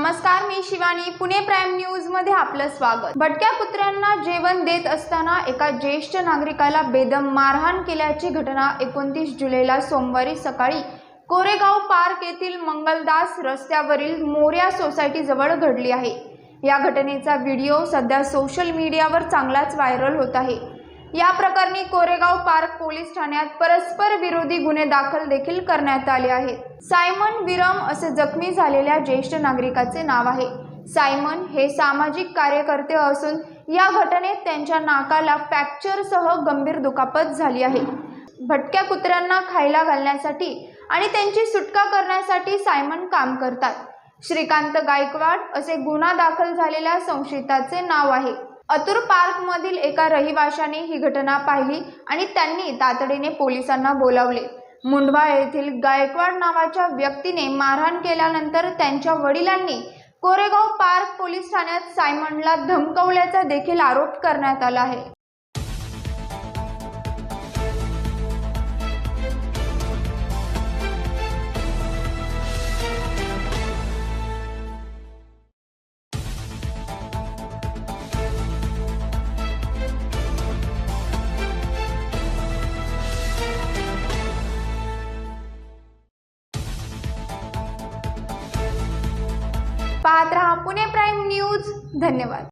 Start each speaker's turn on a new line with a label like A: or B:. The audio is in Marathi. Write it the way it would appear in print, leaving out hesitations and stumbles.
A: नमस्कार, मी शिवानी. पुणे प्राइम न्यूज मध्ये आपलं स्वागत. भटक्या कुत्र्यांना जेवण देत असताना एका ज्येष्ठ नागरिकाला बेदम मारहाण केल्याची घटना 29 जुलैला सोमवारी सकाळी कोरेगाव पार्क येथील मंगलदास रस्त्यावरील मोर्या सोसायटी जवळ घडली आहे. या घटनेचा व्हिडिओ सध्या सोशल मीडियावर चांगलाच व्हायरल होत आहे. या प्रकरणी कोरेगाव पार्क पोलीस ठाण्यात परस्पर विरोधी गुन्हे दाखल देखील करण्यात आले आहेत. सायमन विरम असे जखमी झालेल्या ज्येष्ठ नागरिकाचे नाव आहे. सायमन हे सामाजिक कार्यकर्ते असून या घटनेत त्यांच्या नाकाला फ्रॅक्चरसह गंभीर दुखापत झाली आहे. भटक्या कुत्र्यांना खायला घालण्यासाठी आणि त्यांची सुटका करण्यासाठी सायमन काम करतात. श्रीकांत गायकवाड असे गुन्हा दाखल झालेल्या संशयिताचे नाव आहे. अतुर पार्क मधील एका रहिवाशाने ही घटना पाहिली आणि त्यांनी तातडीने पोलिसांना बोलावले. मुंढवा येथील गायकवाड नावाच्या व्यक्तीने मारहाण केल्यानंतर त्यांच्या वडिलांनी कोरेगाव पार्क पोलीस ठाण्यात सायमनला धमकावल्याचा देखील आरोप करण्यात आला आहे. पाहत रहा पुणे प्राइम न्यूज. धन्यवाद.